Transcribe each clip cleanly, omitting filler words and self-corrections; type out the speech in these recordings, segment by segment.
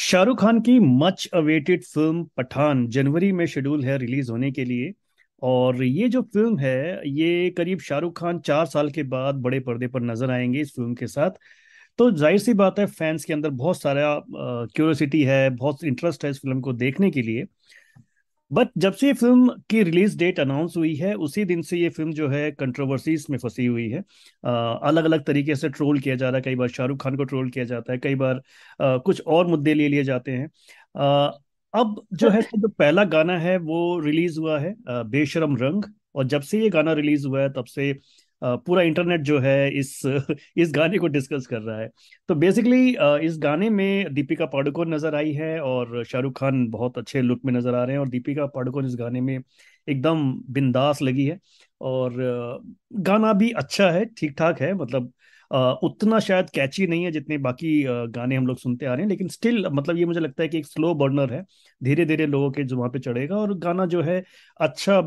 शाहरुख खान की much awaited film Pathan जनवरी में schedule है रिलीज होने के लिए। और ये जो फिल्म है ये करीब शाहरुख खान 4 साल के बाद बड़े पर्दे पर नजर आएंगे इस फिल्म के साथ। तो जाहिर सी बात है फैंस के अंदर बहुत सारा क्यूरियोसिटी है, बहुत इंटरेस्ट है इस फिल्म को देखने के लिए। बट जब से ये फिल्म की रिलीज डेट अनाउंस हुई है उसी दिन से ये फिल्म जो है कंट्रोवर्सीज में फंसी हुई है। अलग अलग तरीके से ट्रोल किया जा रहा है, कई बार शाहरुख खान को ट्रोल किया जाता है, कई बार कुछ और मुद्दे ले लिए जाते हैं। अब जो है इसका जो पहला गाना है वो रिलीज हुआ है, बेशरम रंग। और जब से ये गाना रिलीज हुआ है तब से पूरा इंटरनेट जो है इस इस गाने को डिस्कस कर रहा है। तो बेसिकली इस गाने में दीपिका पादुकोण नजर आई है और शाहरुख खान बहुत अच्छे लुक में नजर आ रहे हैं, और दीपिका पादुकोण इस गाने में एकदम बिंदास लगी है। और गाना भी अच्छा है, ठीक ठाक है, मतलब उतना शायद कैची नहीं है जितने बाकी गाने हम लोग सुनते आ रहे हैं, लेकिन स्टिल मतलब ये मुझे लगता है कि एक स्लो बर्नर है, धीरे धीरे लोगों के जुबान पे चढ़ेगा। और गाना जो है अच्छा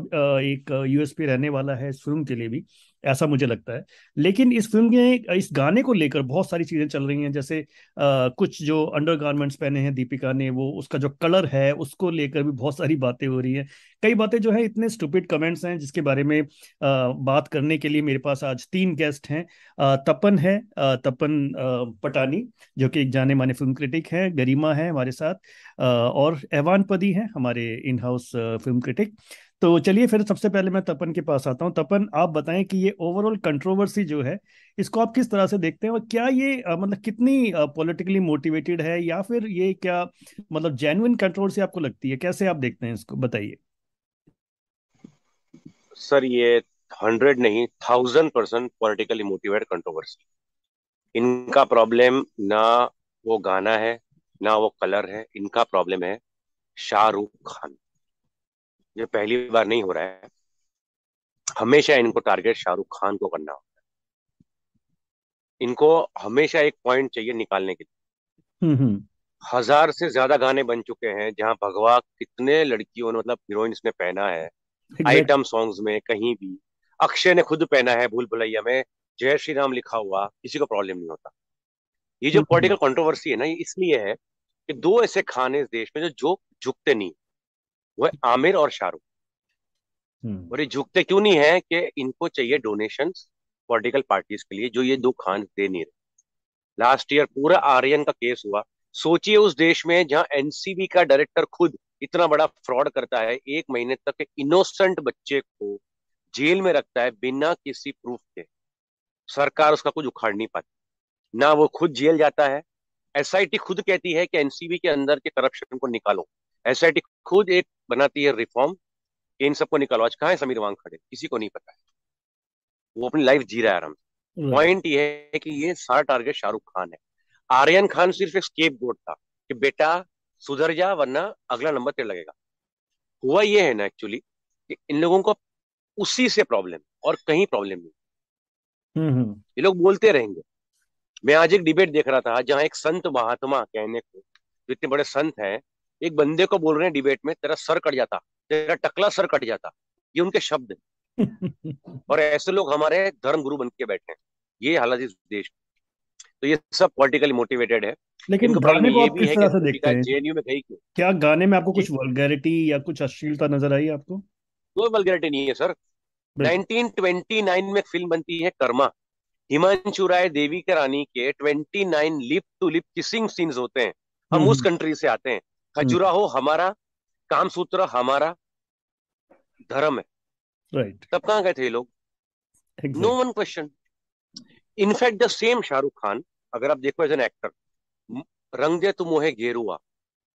एक यूएसपी रहने वाला है इस फिल्म के लिए भी, ऐसा मुझे लगता है। लेकिन इस फिल्म के इस गाने को लेकर बहुत सारी चीजें चल रही हैं, जैसे कुछ जो अंडरगारमेंट्स पहने हैं दीपिका ने, वो उसका जो कलर है उसको लेकर भी बहुत सारी बातें हो रही हैं। कई बातें जो है इतने स्टूपिड कमेंट्स हैं जिसके बारे में बात करने के लिए मेरे पास आज तीन गेस्ट हैं। तपन है, तपन पटानी, जो कि एक जाने माने फिल्म क्रिटिक हैं। गरिमा है हमारे साथ, और एवान पदी है हमारे इन हाउस फिल्म क्रिटिक। तो चलिए फिर सबसे पहले मैं तपन के पास आता हूँ। तपन, आप बताएं कि ये ओवरऑल कंट्रोवर्सी जो है इसको आप किस तरह से देखते हैं, और क्या ये मतलब कितनी पॉलिटिकली मोटिवेटेड है, या फिर ये क्या मतलब जेन्युइन कंट्रोवर्सी आपको लगती है? कैसे आप देखते हैं इसको, बताइए। सर ये 100 नहीं 1000% पॉलिटिकली मोटिवेटेड कंट्रोवर्सी। इनका प्रॉब्लम ना वो गाना है ना वो कलर है। इनका प्रॉब्लम है शाहरुख खान। ये पहली बार नहीं हो रहा है। हमेशा इनको टारगेट शाहरुख खान को करना हो। इनको हमेशा एक पॉइंट चाहिए निकालने के लिए। हम्म। 1000 से ज्यादा गाने बन चुके हैं जहां भगवा कितने लड़कियों ने मतलब हीरोइंस ने पहना है एग्जैक्ट। आइटम सॉन्ग्स में कहीं भी। अक्षय ने खुद पहना है भूल भुलैया में, जय श्री राम लिखा हुआ, किसी को प्रॉब्लम नहीं होता। ये जो हम्म। पॉलिटिकल कंट्रोवर्सी है ना, ये इसलिए है कि दो ऐसे खान हैं इस देश में जो झुकते नहीं। वो है आमिर और शाहरुख। हम्म। और ये झुकते क्यों नहीं है कि इनको चाहिए डोनेशंस पॉलिटिकल पार्टीज के लिए, जो ये दो खान दे नहीं रहे। लास्ट ईयर पूरा आर्यन का केस हुआ। सोचिए उस देश में जहां एनसीबी का डायरेक्टर खुद इतना बड़ा फ्रॉड करता है, 1 महीने तक इनोसेंट बच्चे को जेल में रखता है बिना किसी प्रूफ के। सरकार उसका कुछ उखाड़ नहीं पाती। ना वो खुद जेल जाता है। एसआईटी खुद कहती है कि एनसीबी के अंदर के करप्शन को निकालो। एसआईटी खुद एक बनाती है रिफॉर्म कि इन सबको निकालो। आज कहाँ है समीर वांगखड़े, किसी को नहीं पता है। वो अपनी लाइफ जी रहा है आराम से। राइट। पॉइंट ये है कि ये सारा टारगेट शाहरुख खान है। आर्यन खान सिर्फ एक स्केप गोट था कि बेटा सुधर जा वरना अगला नंबर तेरे लगेगा। हुआ ये है ना एक्चुअली कि इन लोगों को उसी से प्रॉब्लम और कहीं प्रॉब्लम नहीं। हम्म। ये लोग बोलते रहेंगे। मैं आज एक डिबेट देख रहा था जहां एक संत महात्मा कहने को, जो इतने बड़े संत हैं, एक बंदे को बोल रहे हैं डिबेट में तेरा सर कट जाता, तेरा टकला सर कट जाता। ये उनके शब्द हैं। और ऐसे लोग हमारे धर्म गुरु बन के बैठे हैं। ये हालत इस देश में। तो ये सब पॉलिटिकली मोटिवेटेड है। लेकिन इनको प्रॉब्लम गाने को ये आप भी किस है कि तरह से देखते दीपिका हैं? जेएनयू में गई क्यों। क्या गाने में आपको जी। कुछ वल्गैरिटी या कुछ अश्लीलता नजर आई आपको? कोई वल्गैरिटी नहीं है सर। बिल्कुल। 1929 में एक फिल्म बनती है कर्मा। हिमांशु राय देविका रानी के 29 lip to lip kissing scenes होते हैं। हम उस हम्म। कंट्री से आते हैं। हम्म। खजुराहो हमारा, कामसूत्र हमारा धर्म है। राइट। तब कहाँ गए थे ये लोग? No exact. One question. In fact the same Shahrukh Khan, अगर आप देखो एज एन एक्टर, रंग दे तू मोहे गेरुआ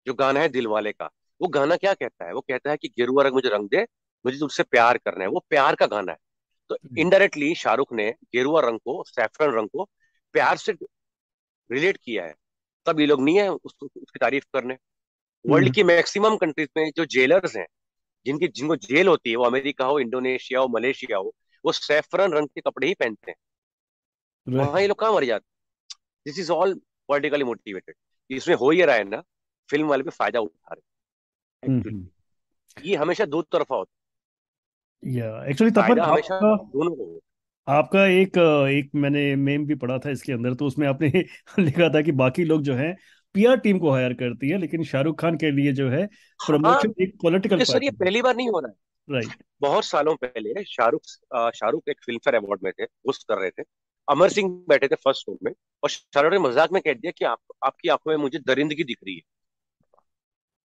जो गाना है दिलवाले का, वो गाना क्या कहता है? वो कहता है कि गेरुआ रंग मुझे रंग दे, मुझे तुझसे प्यार करना है। वो प्यार का गाना है। तो इनडायरेक्टली शाहरुख ने गेरुआ रंग को, सैफरन रंग को प्यार से रिलेट किया है। तब ये लोग नहीं है उसकी तारीफ करने। वर्ल्ड हम्म। की मैक्सिमम कंट्रीज में जो जेलर्स हैं, जिनकी जिनको जेल होती है, वो अमेरिका हो, इंडोनेशिया हो, मलेशिया हो, वो सैफरन रंग के कपड़े ही पहनते हैं। वहां ये राइट। लोग कहाँ मर जाते हैं? This is all politically motivated. इसमें हो ये रहा है ना, फिल्म वाले भी फायदा उठा रहे हैं एक्चुअली। हम्म। ये हमेशा दो तरफा होता या एक्चुअली है। तपन फायदा हमेशा आपका दोनों को होता आपका एक मैंने मेम भी पढ़ा था इसके अंदर, तो उसमें आपने लिखा था कि बाकी लोग जो हैं पीआर टीम को हायर करती है, लेकिन शाहरुख खान के लिए जो है हाँ, प्रमोशन एक पॉलिटिकल क्योंकि सर ये पार्टी है। पहली बार नहीं हो रहा है। राइट। बहुत सालों पहले शाहरुख एक फिल्म फेयर अवार्ड में थे, होस्ट कर रहे थे। अमर सिंह बैठे थे फर्स्ट रो में, और शाहरुख ने मजाक में कह दिया कि आपकी आंखों में मुझे दरिंदगी दिख रही है।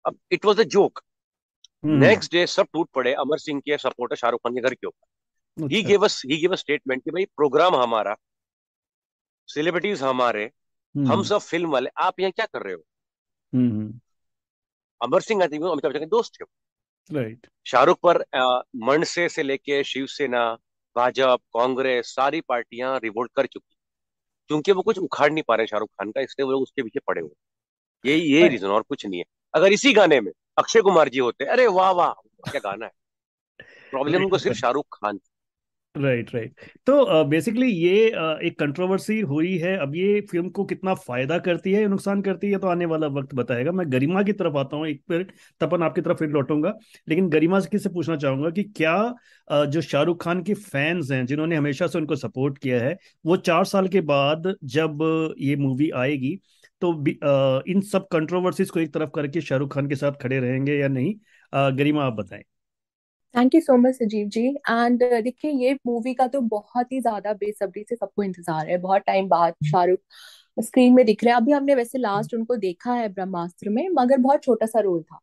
अब it was a joke. Hmm. Next day सब टूट पड़े अमर सिंह के सपोर्टर शाहरुख खान के घर के ऊपर। अच्छा। ही गिव अ स्टेटमेंट कि भाई प्रोग्राम हमारा, सेलिब्रिटीज हमारे, हम हम्म। सब फिल्म वाले, आप यहाँ क्या कर रहे हो? हम्म। अमर सिंह, आई थिंक अमिताभ बच्चन के दोस्त थे। राइट। शाहरुख पर मनसे से लेके शिवसेना, भाजपा, कांग्रेस, सारी पार्टियां रिवोल्ट कर चुकी, क्योंकि वो कुछ उखाड़ नहीं पा रहे शाहरुख खान का, इसलिए वो लोग उसके पीछे पड़े हुए हैं। यही रीजन, और कुछ नहीं है। अगर इसी गाने में अक्षय कुमार जी होते, अरे वाह वाह, क्या गाना है। प्रॉब्लम उनको सिर्फ राइट। शाहरुख खान थी। राइट। राइट। तो बेसिकली ये एक कंट्रोवर्सी हुई है। अब ये फिल्म को कितना फायदा करती है या नुकसान करती है, तो आने वाला वक्त बताएगा। मैं गरिमा की तरफ आता हूँ एक बार, तपन आपकी तरफ फिर लौटूंगा। लेकिन गरिमा से पूछना चाहूंगा कि क्या जो शाहरुख खान के फैंस हैं, जिन्होंने हमेशा से उनको सपोर्ट किया है, वो 4 साल के बाद जब ये मूवी आएगी तो इन सब कंट्रोवर्सीज को एक तरफ करके शाहरुख खान के साथ खड़े रहेंगे या नहीं? गरिमा, आप बताएं। थैंक यू सो मच सजीव जी। एंड देखिए, ये मूवी का तो बहुत ही ज्यादा बेसब्री से सबको इंतजार है। बहुत टाइम बाद शाहरुख स्क्रीन में दिख रहे हैं। अभी हमने वैसे लास्ट उनको देखा है ब्रह्मास्त्र में, मगर बहुत छोटा सा रोल था।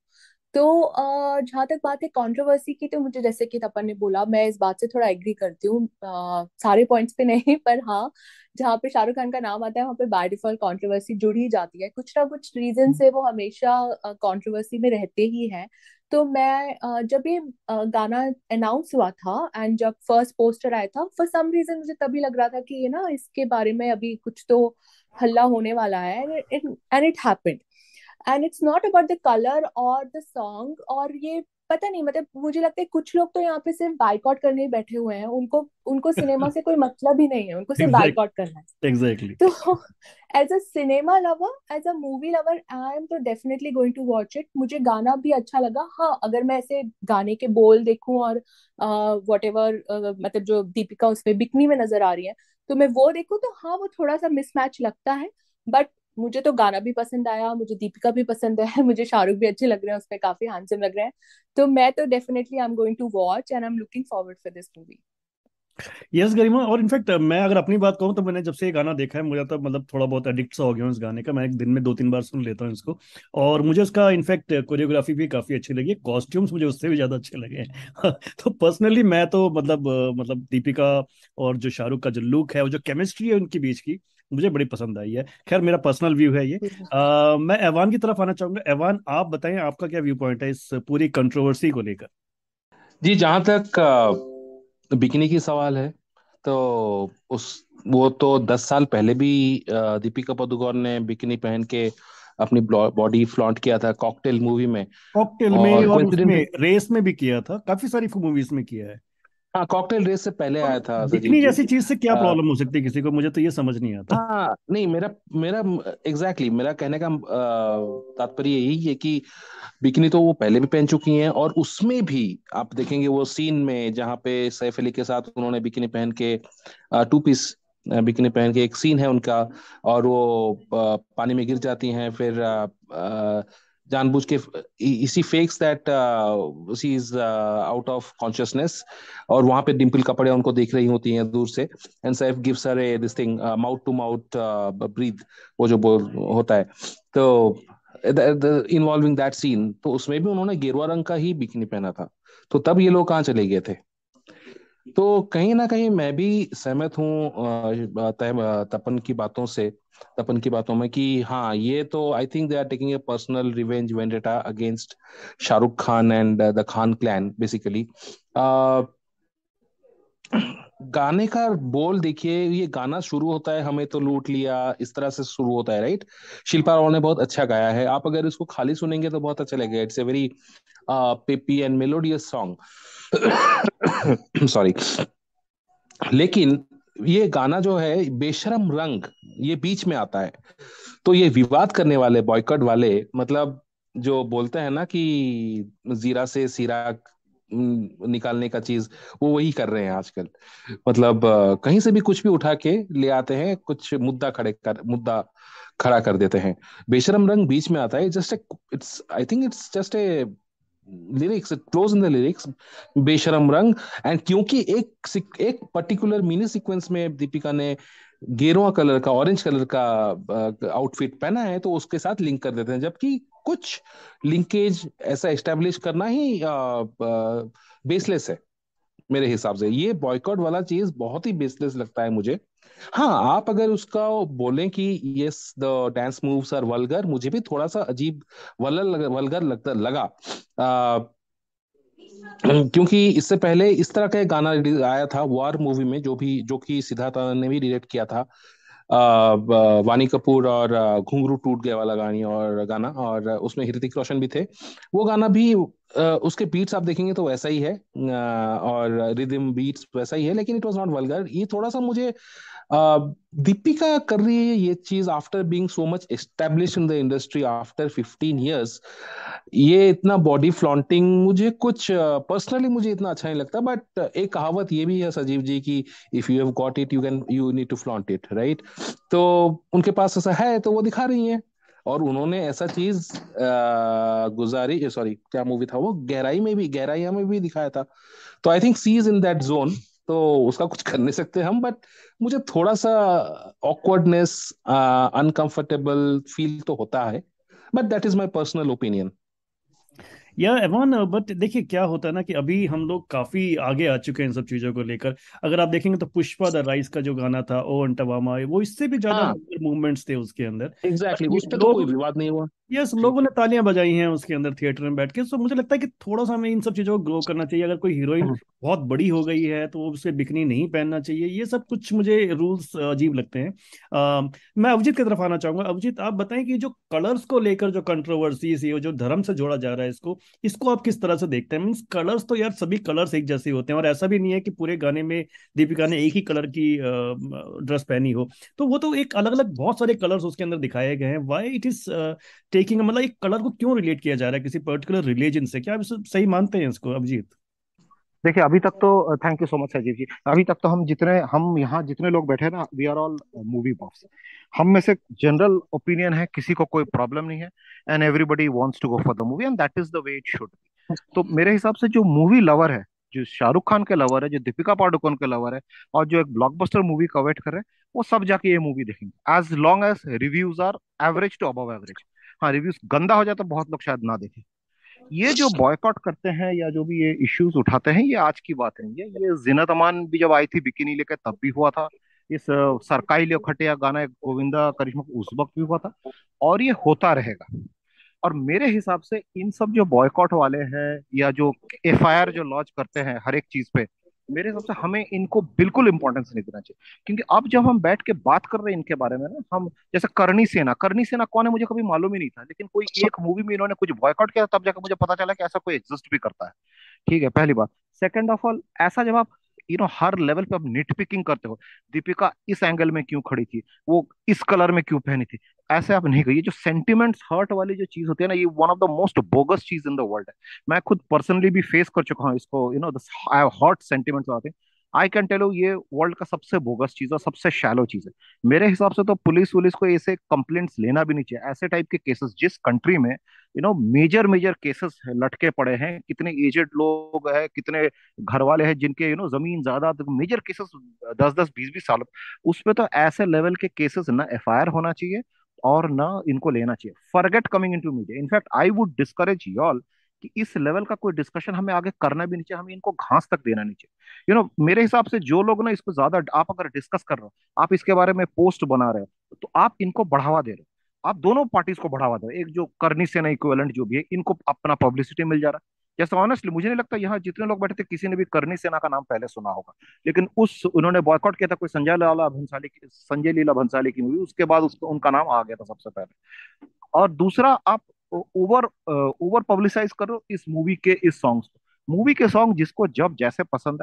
तो जहाँ तक बात है कंट्रोवर्सी की, तो मुझे जैसे कि तपन ने बोला, मैं इस बात से थोड़ा एग्री करती हूँ। सारे पॉइंट्स पे नहीं, पर हाँ, जहाँ पे शाहरुख खान का नाम आता है वहाँ पे बाय डिफॉल्ट कंट्रोवर्सी जुड़ ही जाती है। कुछ ना कुछ रीजन से वो हमेशा कंट्रोवर्सी में रहते ही हैं। तो मैं जब ये गाना अनाउंस हुआ था एंड जब फर्स्ट पोस्टर आया था, फॉर सम रीजन मुझे तभी लग रहा था कि ये ना, इसके बारे में अभी कुछ तो हल्ला होने वाला है। And it happened. And it's not about the colour और द सॉन्ग, और ये पता नहीं, मतलब मुझे लगता है कुछ लोग तो यहाँ पे सिर्फ बाइकआउट करने ही बैठे हुए हैं। उनको उनको सिनेमा से कोई मतलब ही नहीं है, उनको सिर्फ बाइकआउट एग्जैक्ट करना है। एग्जैक्टली। तो as a cinema lover, as a movie lover, I am तो definitely going to watch it. मुझे गाना भी अच्छा लगा। हाँ, अगर मैं ऐसे गाने के बोल देखूं और वट एवर, मतलब जो दीपिका उसमें बिकनी में नजर आ रही है, तो मैं वो देखूं, तो हाँ, वो थोड़ा सा मिसमैच लगता है। बट मुझे तो गाना भी पसंद आया, मुझे दीपिका भी पसंद है, मुझे शाहरुख भी अच्छे लग रहे हैं उसमें, काफी हैंडसम लग रहे हैं। तो मैं तो definitely I am going to watch and I am looking forward for this movie. Yes Garima, और इनफैक्ट मैं अगर अपनी बात कहूँ तो मैंने जब से ये गाना देखा है, मुझे तो मतलब थोड़ा बहुत एडिक्ट सा हो गया हूँ इस गाने का। मैं एक दिन में 2-3 बार सुन लेता हूँ इसको। और मुझे उसका इनफैक्ट कोरियोग्राफी भी काफी अच्छी लगी है, कॉस्ट्यूम्स मुझे उससे भी ज्यादा अच्छे लगे हैं। तो पर्सनली मैं तो मतलब दीपिका और जो शाहरुख का जो लुक है, वो जो केमिस्ट्री है उनके बीच की, मुझे बड़ी पसंद आई है। खैर, मेरा पर्सनल व्यू है ये। मैं एवान की तरफ आना चाहूंगा। एवान, आप बताएं, आपका क्या व्यू पॉइंट है इस पूरी कंट्रोवर्सी को लेकर? जी, जहां तक बिकनी की सवाल है, तो उस वो तो 10 साल पहले भी दीपिका पादुकोण ने बिकनी पहन के अपनी बॉडी फ्लॉन्ट किया था कॉकटेल मूवी में। कॉकटेल में, और और उसमें कोइंसिडेंटली, रेस में भी किया था, काफी सारी मूवीज में किया है। हाँ, कॉकटेल रेस से पहले और आया था सजीव बिकनी जी। जैसी चीज से क्या प्रॉब्लम हो सकती है किसी को, मुझे तो ये समझ नहीं आता। हाँ, नहीं, मेरा मेरा एग्जैक्टली मेरा कहने का तात्पर्य यही है कि बिकनी तो वो पहले भी पहन चुकी हैं, और उसमें भी आप देखेंगे वो सीन में जहाँ पे सैफ अली के साथ उन्होंने बिकनी पहन के, टू पीस बिकनी पहन के एक सीन है उनका, और वो पानी में गिर जाती हैं, फिर जानबूझ के इसी fakes that she is out of consciousness, और वहां पे डिम्पल कपड़े उनको देख रही होती हैं दूर से, and Saif gives her a this thing, mouth to mouth breath, वो जो बोल होता है। तो इन्वॉल्विंग दैट सीन, तो उसमें भी उन्होंने गेरुआ रंग का ही बिकिनी पहना था। तो तब ये लोग कहाँ चले गए थे? तो कहीं ना कहीं मैं भी सहमत हूँ तपन की बातों में, कि हाँ, ये तो I think they are taking a personal revenge vendetta against Shahrukh Khan and the Khan clan basically. गाने का बोल देखिए, ये गाना शुरू होता है, हमें तो लूट लिया, इस तरह से शुरू होता है, राइट? शिल्पा राव ने बहुत अच्छा गाया है, आप अगर इसको खाली सुनेंगे तो बहुत अच्छा लगेगा। It's a very peppy and melodious song. Sorry. लेकिन ये गाना जो है बेशरम रंग, ये बीच में आता है। तो ये विवाद करने वाले, बॉयकॉट वाले, मतलब जो बोलते हैं ना कि जीरा से सीरा निकालने का चीज वो वही कर रहे हैं आजकल। मतलब कहीं से भी कुछ भी उठा के ले आते हैं, कुछ मुद्दा खड़ा कर देते हैं। बेशरम रंग बीच में आता है, just it's I think it's just a lyrics, it close in the lyrics, बेशरम रंग। एंड क्योंकि एक पर्टिकुलर मिनी सीक्वेंस में दीपिका ने गेरुआ कलर का, ऑरेंज कलर का आउटफिट पहना है, तो उसके साथ लिंक कर देते हैं, जबकि कुछ लिंकेज ऐसा एस्टेब्लिश करना ही बेसलेस है। मेरे हिसाब से ये बॉयकॉट वाला चीज बहुत ही बेसलेस लगता है मुझे। हाँ, आप अगर उसका बोलें कि yes the dance moves are vulgar, मुझे भी थोड़ा सा अजीब वल्गर लगा। क्योंकि इससे पहले इस तरह का एक गाना आया था वॉर मूवी में, जो कि सिद्धार्थ आनंद ने भी डायरेक्ट किया था। वानी कपूर और घुंघरू टूट गया वाला गाना, और उसमें ऋतिक रोशन भी थे। वो गाना भी उसके बीट्स आप देखेंगे तो वैसा ही है, और रिदम बीट्स वैसा ही है, लेकिन इट वाज नॉट वल्गर। ये थोड़ा सा मुझे दीपिका कर रही है ये चीज after being so much establish in the industry after 15 years। ये इतना बॉडी फ्लॉन्टिंग मुझे कुछ पर्सनली मुझे इतना अच्छा नहीं लगता। बट एक कहावत ये भी है सजीव जी की, if you have got it you need to flaunt it, right? तो उनके पास ऐसा है तो वो दिखा रही हैं। और उन्होंने ऐसा चीज गुजारी, सॉरी क्या मूवी था वो, गहराइया में भी दिखाया था। तो I think she is in that zone. तो उसका कुछ कर नहीं सकते हम। बट मुझे थोड़ा सा ऑकवर्डनेस, अनकंफर्टेबल फील तो होता है। But that is my personal opinion. या एवन, बट देखिए क्या होता है ना कि अभी हम लोग काफी आगे आ चुके हैं इन सब चीजों को लेकर। अगर आप देखेंगे तो पुष्पा द राइस का जो गाना था ओ अंटवामा, वो इससे भी ज्यादा हाँ, मूवमेंट्स थे उसके अंदर। एग्जैक्टली, उस पे तो कोई लोग, विवाद नहीं हुआ। यस, जी। लोगों ने तालियां बजाई हैं उसके अंदर थिएटर में बैठ के। सो मुझे लगता है कि थोड़ा सा हमें इन सब चीजों को ग्रो करना चाहिए। अगर कोई हीरोइन बहुत बड़ी हो गई है तो उसे बिकनी नहीं पहनना चाहिए। ये सब कुछ मुझे रूल्स अजीब लगते हैं। मैं अभिजीत की तरफ आना चाहूंगा। अभिजीत, आप बताएं कि जो कलर्स को लेकर जो कंट्रोवर्सीज है, जो धर्म से जोड़ा जा रहा है इसको, इसको आप किस तरह से देखते हैं? मीन्स कलर्स तो यार सभी कलर्स एक जैसे होते हैं, और ऐसा भी नहीं है कि पूरे गाने में दीपिका ने एक ही कलर की ड्रेस पहनी हो। तो वो तो एक अलग अलग बहुत सारे कलर्स उसके अंदर दिखाए गए हैं। वाई इट इज टेकिंग, मतलब एक कलर को क्यों रिलेट किया जा रहा है किसी पर्टिकुलर रिलीजन से? क्या आप इसे सही मानते हैं इसको, अभिजीत? देखिए अभी तक तो thank you so much Sanjeev ji. अभी तक तो हम यहाँ जितने लोग बैठे हैं ना, we are all movie box. हम में से जनरल ओपिनियन है किसी को कोई प्रॉब्लम नहीं है, and everybody wants to go for the movie and that is the way it should be. तो मेरे हिसाब से जो मूवी लवर है, जो शाहरुख खान के लवर है, जो दीपिका पादुकोण के लवर है, और जो एक ब्लॉकबस्टर मूवी का वेट कर रहे हैं, वो सब जाके ये मूवी देखेंगे as long as reviews are average to above average. हाँ, रिव्यूज गंदा हो जाए तो बहुत लोग शायद ना देखें। ये जो बॉयकॉट करते हैं या जो भी ये इश्यूज उठाते हैं, ये आज की बात है। ये जीनत अमान भी जब आई थी बिकिनी लेकर तब भी हुआ था। इस सरकाई लियो खटिया गाना एक गोविंदा करिश्मा को उस वक्त भी हुआ था, और ये होता रहेगा। और मेरे हिसाब से इन सब जो बॉयकॉट वाले हैं या जो एफआईआर जो लॉन्च करते हैं हर एक चीज पे, मेरे हिसाब से हमें इनको बिल्कुल इंपॉर्टेंस नहीं देना चाहिए। क्योंकि अब जब हम बैठ के बात कर रहे हैं इनके बारे में ना, हम जैसे करनी सेना कौन है मुझे कभी मालूम ही नहीं था, लेकिन कोई एक मूवी में इन्होंने कुछ बॉयकॉट किया तब जाकर मुझे पता चला कि ऐसा कोई एग्जिस्ट भी करता है। ठीक है, पहली बात। सेकंड ऑफ ऑल, ऐसा जब आप हर लेवल पे आप निट पिकिंग करते हो, दीपिका इस एंगल में क्यों खड़ी थी, वो इस कलर में क्यों पहनी थी, ऐसे आप नहीं कहिए। जो सेंटिमेंट्स हर्ट वाली जो चीज होती है ना, ये one of the most bogus चीज इन द वर्ल्ड है। मैं खुद पर्सनली भी फेस कर चुका हूँ इसको, आई हैव हर्ट सेंटिमेंट्स आते हैं। आई कैन टेल यू, ये वर्ल्ड का सबसे बोगस चीज और सबसे शैलो चीज है। मेरे हिसाब से तो पुलिस वुलिस को ऐसे कंप्लेंट्स लेना भी नहीं चाहिए। ऐसे टाइप के केसेस जिस कंट्री में मेजर मेजर केसेस लटके पड़े हैं, कितने एजेड लोग हैं, कितने घर वाले हैं जिनके जमीन ज्यादा, मेजर केसेस 10-10 20-20 साल, उस पे तो ऐसे लेवल के केसेस ना एफआईआर होना चाहिए और ना इनको लेना चाहिए। Forget coming into media. In fact I would discourage y'all कि इस लेवल का कोई डिस्कशन हमें आगे करना भी नहीं चाहिए, हमें इनको घास तक देना नहीं चाहिए। मेरे हिसाब से जो लोग ना इसको ज्यादा, आप अगर डिस्कस कर रहे हो, आप इसके बारे में पोस्ट बना रहे हो, तो आप इनको बढ़ावा दे रहे हो। आप दोनों पार्टीज को बढ़ावा दे रहे हो। एक जो करनी सेना इक्विवेलेंट जो भी है, इनको अपना पब्लिसिटी मिल जा रहा है। जैसे ऑनेस्टली मुझे नहीं लगता यहाँ जितने लोग बैठे थे किसी ने भी करनी सेना का नाम पहले सुना होगा, लेकिन उस उन्होंने बॉयकॉट किया था कोई संजय लीला भंसाली की मूवी, उसके बाद उसको उनका नाम आ गया था सबसे पहले। और दूसरा, आप ओवर ओवर पब्लिसाइज करो इस मूवी के इस सॉन्ग्स को। मूवी के सॉन्ग जिसको जब जैसे पसंद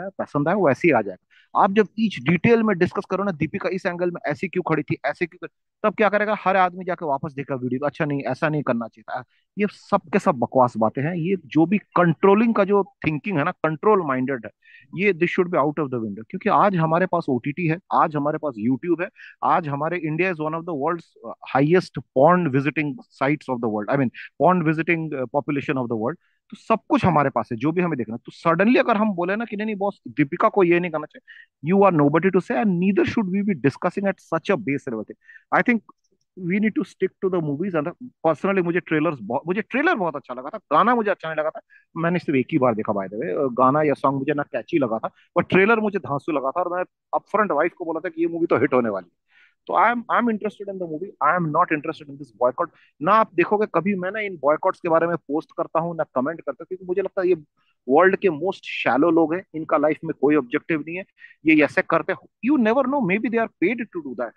आए वैसे ही आ जाएगा। आप जब ईच डिटेल में डिस्कस करो ना, दीपिका इस एंगल में ऐसी क्यों खड़ी थी, ऐसे क्यों तब क्या करेगा हर आदमी जाके वापस देखा वीडियो, अच्छा नहीं ऐसा नहीं करना चाहिए था। ये सब के सब बकवास बातें हैं। ये जो भी कंट्रोलिंग का जो थिंकिंग है ना, कंट्रोल माइंडेड है, ये this should be out of the window. क्योंकि आज हमारे पास ओटीटी है, आज हमारे पास यूट्यूब है, आज हमारे India is one of the world's highest porn visiting sites of the world, I mean porn visiting population of the world. तो सब कुछ हमारे पास है जो भी हमें देखना है। तो सडनली अगर हम बोले ना कि नहीं नहीं बॉस दीपिका को ये नहीं करना चाहिए, you are nobody to say, and neither should we be discussing at such a base level thing. I think we need to stick to the movies. And personally मुझे ट्रेलर बहुत अच्छा लगा था, गाना मुझे अच्छा नहीं लगा था। मैंने सिर्फ एक ही बार देखा बाय द वे, गाना या सॉन्ग मुझे ना कैची लगा था, बट ट्रेलर मुझे धांसू लगा था, और मैं अपफ्रंट वाइफ को बोला था कि ये मूवी तो हिट होने वाली है। तो I am interested in the movie, I am not interested in this boycott. ना आप देखोगे कभी मैं ना इन बॉयकॉट्स के बारे में पोस्ट करता हूँ ना कमेंट करता हूँ, क्योंकि मुझे लगता है ये वर्ल्ड के मोस्ट शैलो लोग हैं, इनका लाइफ में कोई ऑब्जेक्टिव नहीं है, ये ऐसे करते हो, you never know, maybe they are paid to do that.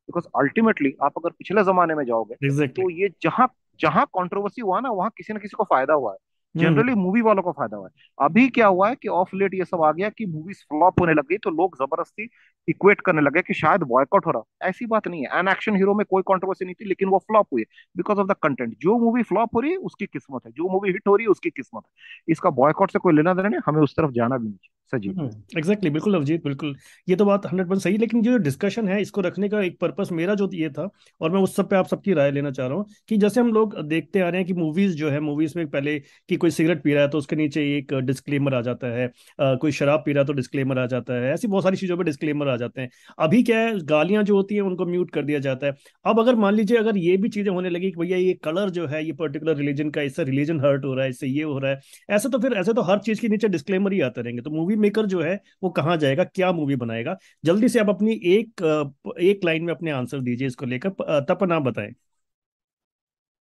Because ultimately आप अगर पिछले जमाने में जाओगे, एग्जैक्टली। तो ये जहां जहां कंट्रोवर्सी हुआ ना, वहां किसी न किसी को फायदा हुआ है, हम्म। जनरली मूवी वालों को फायदा हुआ है। अभी क्या हुआ है कि ऑफ लेट ये सब आ गया कि मूवीज फ्लॉप होने लग गई, तो लोग जबरदस्ती इक्वेट करने लगे कि शायद बॉयकॉट हो रहा। ऐसी बात नहीं है, एन एक्शन हीरो में कोई कंट्रोवर्सी नहीं थी, लेकिन वो फ्लॉप हुई बिकॉज ऑफ द कंटेंट। जो मूवी फ्लॉप हो रही है उसकी किस्मत है, जो मूवी हिट हो रही है उसकी किस्मत है। इसका बॉयकॉट से कोई लेना देना नहीं, हमें उस तरफ जाना भी नहीं चाहिए। सजीव। एग्जैक्टली, बिल्कुल अभिजीत, बिल्कुल। ये तो बात 100% सही, लेकिन जो डिस्कशन है इसको रखने का एक पर्पस मेरा जो ये था, और मैं उस सब पे आप सबकी राय लेना चाह रहा हूँ, कि जैसे हम लोग देखते आ रहे हैं कि मूवीज जो है, मूवीज में पहले कि कोई सिगरेट पी रहा है तो उसके नीचे एक डिस्क्लेमर आ जाता है, कोई शराब पी रहा है तो डिस्क्लेमर आ जाता है, ऐसी बहुत सारी चीजों पर डिस्क्लेमर आ जाते हैं। अभी क्या है, गालियां जो होती हैं उनको म्यूट कर दिया जाता है। अब अगर मान लीजिए अगर ये भी चीजें होने लगी कि भैया ये कलर जो है ये पर्टिकुलर रिलीजन का, इससे रिलीजन हर्ट हो रहा है, इससे ये हो रहा है, ऐसे तो फिर ऐसे तो हर चीज के नीचे डिस्क्लेमर ही आते रहेंगे, तो मूवी मेकर जो है वो कहाँ जाएगा, क्या मूवी बनाएगा? जल्दी से आप अपनी एक लाइन में अपने आंसर दीजिए इसको लेकर, तपन आप बताएं।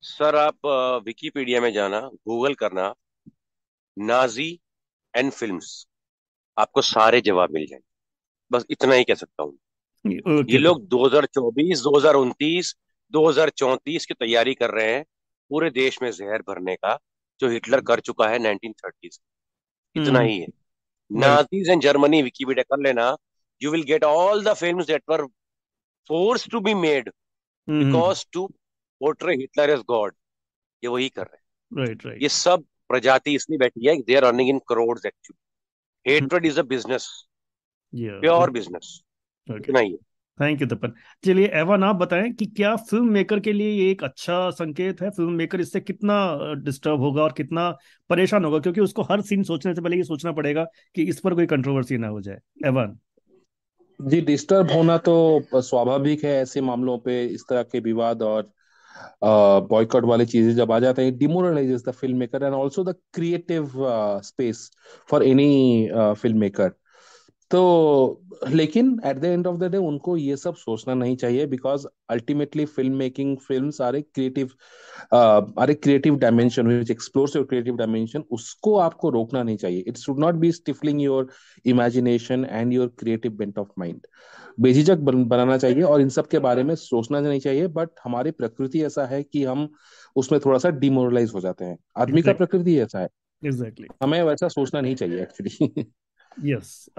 सर आप विकिपीडिया में जाना, गूगल करना, नाजी एंड फिल्म्स, आपको सारे जवाब मिल जाएंगे। बस इतना ही कह सकता हूँ। ये ओके तो। लोग 2024, 2029, 2034 की तैयारी कर रहे हैं, पूरे देश में जहर भरने का, जो हिटलर कर चुका है 1930। इतना हम्म। ही है। Right. Nazis and Germany, Wikipedia कर लेना, you will get all the films that were forced to be made hmm. Because to portray Hitler as God. ये वही कर रहे हैं। राइट, ये राइट। सब प्रजाति इसलिए बैठी है, they are earning in crore actually. Hatred is a business, yeah. Pure business. Okay. इतना ही है। Thank you Tapan. चलिए एवन आप बताएं कि क्या फिल्म मेकर के लिए ये एक अच्छा संकेत है? फिल्म मेकर इससे कितना डिस्टर्ब होगा और कितना परेशान होगा, क्योंकि उसको हर सीन सोचने से पहले ये सोचना पड़ेगा कि इस पर कोई कंट्रोवर्सी ना हो जाए। एवन। जी, डिस्टर्ब होना तो स्वाभाविक है ऐसे मामलों पे। इस तरह के विवाद और बॉयकॉट वाली चीजें जब आ जाते हैं, demoralises the film maker and also the creative space for any film maker. तो लेकिन at the end of the day उनको ये सब सोचना नहीं चाहिए, because ultimately film making, films are a creative dimension which explores your creative dimension. उसको आपको रोकना नहीं चाहिए। It should not be stifling your imagination and your creative bent of mind. बेझिझक बनाना चाहिए और इन सब के बारे में सोचना नहीं चाहिए। बट हमारी प्रकृति ऐसा है कि हम उसमें थोड़ा सा डिमोरलाइज हो जाते हैं। आदमी का एग्जैक्ट प्रकृति ऐसा है। एग्जैक्टली। हमें वैसा सोचना नहीं चाहिए एक्चुअली। यस।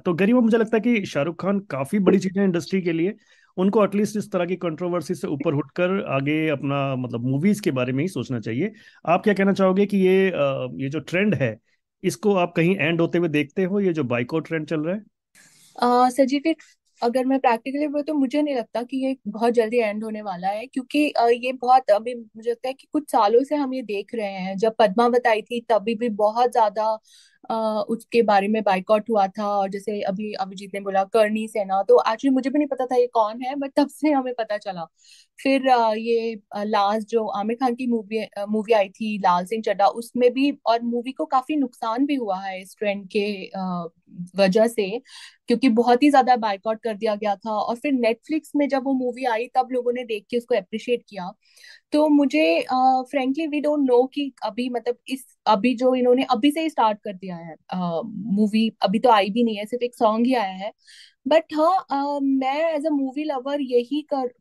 तो गरीब, मुझे लगता है कि शाहरुख खान काफी बड़ी चीज है इंडस्ट्री के लिए। उनको एटलीस्ट इस तरह की कंट्रोवर्सी से ऊपर उठकर आगे अपना मतलब मूवीज के बारे में ही सोचना चाहिए। आप क्या कहना चाहोगे कि ये जो ट्रेंड है, इसको आप कहीं एंड होते हुए देखते हो, ये जो बाइकआउट ट्रेंड चल रहा है? सजीव, अगर मैं प्रैक्टिकली बोलूँ तो मुझे नहीं लगता कि ये बहुत जल्दी एंड होने वाला है, क्योंकि ये बहुत अभी मुझे लगता है कि कुछ सालों से हम ये देख रहे हैं। जब पद्मावत आई थी तभी भी बहुत ज्यादा उसके बारे में बाइकॉट हुआ था। और जैसे अभी अभिजीत ने बोला करनी सेना, तो एक्चुअली मुझे भी नहीं पता था ये कौन है, बट तब से हमें पता चला। फिर ये लास्ट जो आमिर खान की मूवी मूवी आई थी लाल सिंह चड्ढा, उसमें भी, और मूवी को काफी नुकसान भी हुआ है इस ट्रेंड के वजह से, क्योंकि बहुत ही ज्यादा बायकॉट कर दिया गया था। और फिर नेटफ्लिक्स में जब वो मूवी आई तब लोगों ने देख के उसको अप्रिशिएट किया। तो मुझे फ्रेंकली वी डोंट नो कि अभी मतलब इस अभी जो इन्होंने अभी से ही स्टार्ट कर दिया है, मूवी अभी तो आई भी नहीं है, सिर्फ एक सॉन्ग ही आया है। बट हाँ, मैं एज अ मूवी लवर यही कर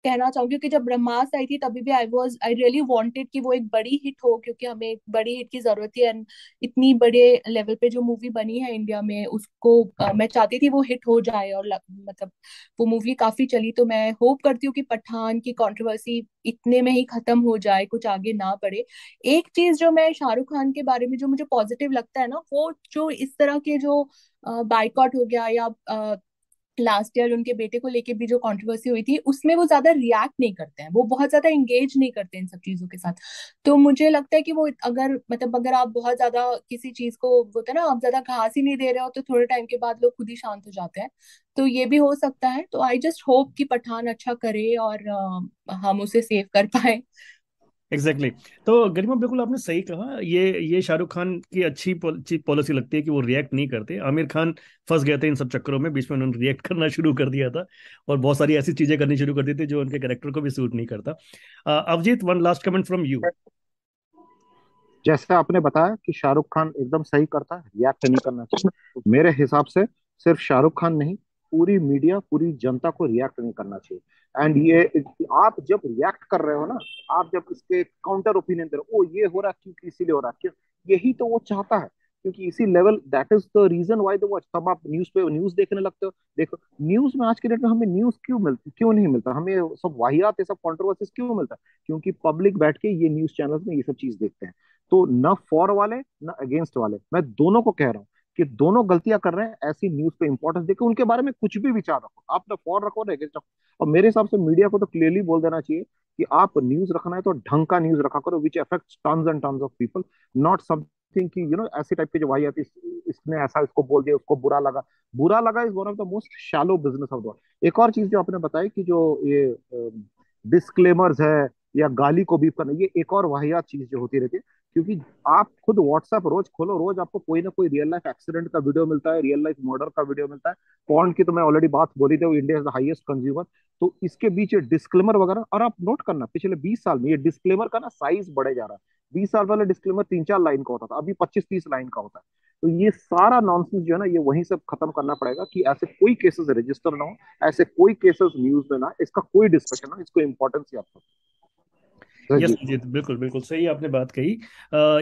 कहना चाहूंगी कि जब ब्रह्मास्त्र आई थी तभी भी आई रियली वांटेड कि वो एक बड़ी हिट हो, क्योंकि हमें एक बड़ी हिट की जरूरत थी। एंड इतनी बड़े लेवल पे जो मूवी बनी है इंडिया में, उसको मैं चाहती थी वो हिट हो जाए, और मतलब वो मूवी काफी चली। तो मैं होप करती हूँ कि पठान की कंट्रोवर्सी इतने में ही खत्म हो जाए, कुछ आगे ना बढ़े। एक चीज जो मैं शाहरुख खान के बारे में जो मुझे पॉजिटिव लगता है ना, वो जो इस तरह के जो बाइकॉट हो गया, या लास्ट ईयर उनके बेटे को लेके भी जो कंट्रोवर्सी हुई थी, उसमें वो ज्यादा रिएक्ट नहीं करते हैं, वो बहुत ज्यादा एंगेज नहीं करते इन सब चीजों के साथ। तो मुझे लगता है कि वो अगर मतलब अगर आप बहुत ज्यादा किसी चीज को बोलते हैं ना, आप ज्यादा घास ही नहीं दे रहे हो, तो थोड़े टाइम के बाद लोग खुद ही शांत हो जाते हैं। तो ये भी हो सकता है। तो आई जस्ट होप कि पठान अच्छा करे और हम उसे सेव कर पाए। एग्जैक्टली तो गरिमा बिल्कुल आपने सही कहा। ये शाहरुख खान की अच्छी पॉलिसी लगती है कि वो रिएक्ट नहीं करते। आमिर खान फंस गए थे इन सब चक्करों में, बीच में उन्होंने रिएक्ट करना शुरू कर दिया था और बहुत सारी ऐसी चीजें करनी शुरू कर दी थी जो उनके कैरेक्टर को भी सूट नहीं करता। Avjeet, one last comment from you. जैसे आपने बताया कि शाहरुख खान एकदम सही करता है, रिएक्ट नहीं करना चाहिए। मेरे हिसाब से सिर्फ शाहरुख खान नहीं, पूरी मीडिया, पूरी जनता को रिएक्ट नहीं करना चाहिए। एंड ये आप जब रिएक्ट कर रहे हो ना, आप जब इसके काउंटर ओपिनियन दे रहे हो, ओ ये हो रहा क्यों, इसीलिए हो रहा क्यों, यही तो वो चाहता है। क्योंकि इसी level, that is the reason why the watch. तब आप न्यूज पे न्यूज देखने लगते हो। देखो न्यूज में आज के डेट में हमें न्यूज क्यों नहीं मिलता, हमें सब वाहियात, ये सब कॉन्ट्रोवर्सीज क्यों मिलता है? क्योंकि पब्लिक बैठ के ये न्यूज चैनल्स में ये सब चीज देखते हैं। तो न फॉर वाले न अगेंस्ट वाले, मैं दोनों को कह रहा हूँ कि दोनों गलतियां कर रहे हैं। ऐसी न्यूज पे इंपॉर्टेंस देकर उनके बारे में कुछ भी विचार रखो, आप ना फॉर रखो ना अगेंस्ट रखो। और मेरे हिसाब से मीडिया को तो क्लियरली बोल देना चाहिए कि आप न्यूज रखना है तो ढंग का न्यूज रखा करो, which affects tons and tons of people, not something कि ऐसी टाइप के जो भाई आती, इसने ऐसा इसको बोल दिया, उसको बुरा लगा is one of the most shallow business of the world. एक और चीज जो आपने बताई कि जो ये डिस्क्लेमर्स है या गाली को बीप करना, ये एक और वाहियात चीज जो होती रहती है। क्योंकि आप खुद व्हाट्सएप रोज खोलो, रोज आपको कोई ना कोई रियल लाइफ एक्सीडेंट का वीडियो मिलता है, रियल लाइफ मर्डर का वीडियो मिलता है। पॉर्न की तो मैं ऑलरेडी बात बोली थी, India is the highest consumer. तो इसके बीच डिस्क्लेमर वगैरह, और आप नोट करना पिछले 20 साल में ये डिस्क्लेमर का ना साइज बढ़े जा रहा है। 20 साल पहले डिस्क्लेमर 3-4 लाइन का होता था, अभी 25-30 लाइन का होता है। तो ये सारा नॉनसेंस जो है ना, ये वहीं से खत्म करना पड़ेगा कि ऐसे कोई केसेस रजिस्टर ना हो, ऐसे कोई केसेस न्यूज में ना, इसका कोई डिस्कशन ना, इसको इंपॉर्टेंस ही आपको। यस अजीत, बिल्कुल बिल्कुल सही आपने बात कही।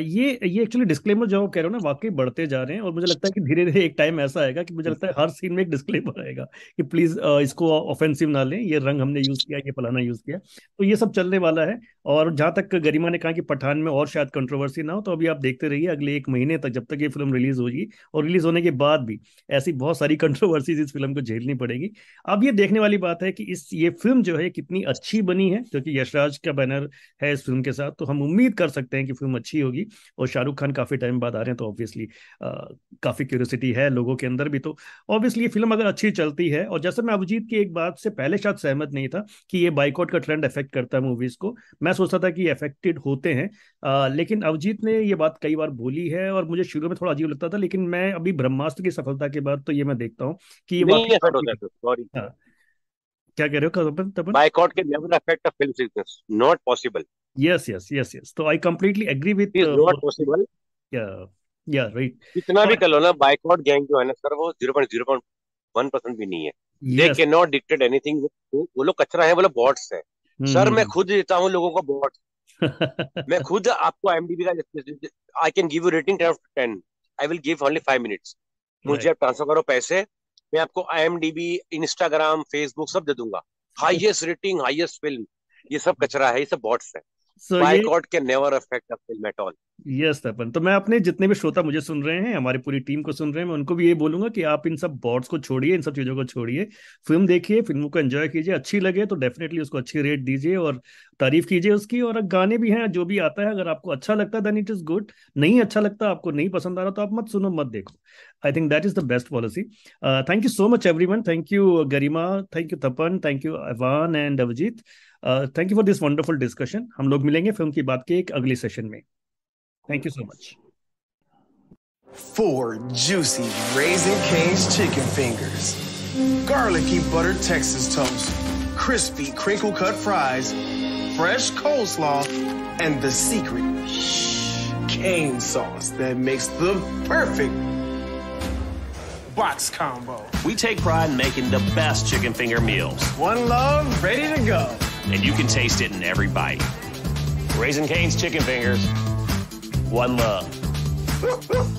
ये एक्चुअली डिस्क्लेमर जो आप कह रहे हो ना, वाकई बढ़ते जा रहे हैं। और मुझे लगता है कि धीरे धीरे एक टाइम ऐसा आएगा कि मुझे लगता है हर सीन में एक डिस्क्लेमर आएगा कि प्लीज इसको ऑफेंसिव ना लें, ये रंग हमने यूज किया, ये फलाना यूज किया। तो ये सब चलने वाला है। और जहां तक गरिमा ने कहा कि पठान में और शायद कंट्रोवर्सी ना हो, तो अभी आप देखते रहिए अगले 1 महीने तक, जब तक ये फिल्म रिलीज होगी, और रिलीज होने के बाद भी ऐसी बहुत सारी कंट्रोवर्सीज इस फिल्म को झेलनी पड़ेगी। अब ये देखने वाली बात है कि ये फिल्म जो है कितनी अच्छी बनी है, क्योंकि यशराज का बैनर है इस फिल्म के साथ, तो हम उम्मीद कर सकते हैं कि फिल्म अच्छी होगी। और शाहरुख खान काफी टाइम बाद आ रहे हैं, तो ऑब्वियसली काफी क्यूरियोसिटी है लोगों के अंदर भी। तो ऑब्वियसली ये फिल्म अगर अच्छी चलती है, और जैसे मैं अभिजीत की एक बात से पहले शायद सहमत नहीं था कि ये बाइकआउट का ट्रेंड अफेक्ट करता है मूवीज को, मैं सोचता था कि अफेक्टेड होते हैं। लेकिन अभिजीत ने ये बात कई बार बोली है, और मुझे शुरू में थोड़ा अजीब लगता था, लेकिन मैं अभी ब्रह्मास्त्र की सफलता के बाद तो ये मैं देखता हूँ कि ये नहीं अफेक्ट होता है। सॉरी, क्या कह रहे हो Tapan? Boycott can never affect a film business, not possible. yes, तो I completely agree with is not possible. Yeah right. कितना भी कर लो ना, बाइकआउट गैंग जो है ना सर, वो 0.01% भी नहीं है। They can not dictate anything. वो लोग कचरा है, वो लोग बॉट्स है। सर मैं खुद देता हूँ लोगों को बॉट्स। मैं खुद आपको IMDb का, I can give you rating 10 I will give only 5 minutes. मुझे आप ट्रांसफर करो पैसे, मैं आपको IMDb, इंस्टाग्राम, फेसबुक सब दे दूंगा। हाईएस्ट रेटिंग, हाईएस्ट फिल्म, ये सब कचरा है, ये सब बॉट्स है। Boycott can never affect a film at all. Yes Tapan, तो मैं अपने जितने भी श्रोता मुझे सुन रहे हैं, हमारी पूरी टीम को सुन रहे हैं, मैं उनको भी ये बोलूंगा कि आप इन सब बॉट्स को छोड़िए, इन सब चीजों को छोड़िए, फिल्म देखिए, फिल्मों को एंजॉय कीजिए। अच्छी लगे तो डेफिनेटली उसको अच्छी रेट दीजिए और तारीफ कीजिए उसकी। और गाने भी हैं, जो भी आता है, अगर आपको अच्छा लगता है देन इट इज गुड, नहीं अच्छा लगता, आपको नहीं पसंद आ रहा, तो आप मत सुनो, मत देखो। I think that is the best policy. Thank you so much everyone. Thank you Garima, thank you Tapan, thank you Awan and Abhijit. Thank you for this wonderful discussion. हम लोग मिलेंगे फिल्म की बात के एक अगले सेशन में। Thank you so much. 4 juicy Raising Cane's chicken fingers, garlicky buttered Texas toast, crispy crinkle cut fries, fresh coleslaw, and the secret cane sauce that makes the perfect box combo. We take pride in making the best chicken finger meals. One love, ready to go. and you can taste it in every bite. Raising Cane's Chicken Fingers. One love.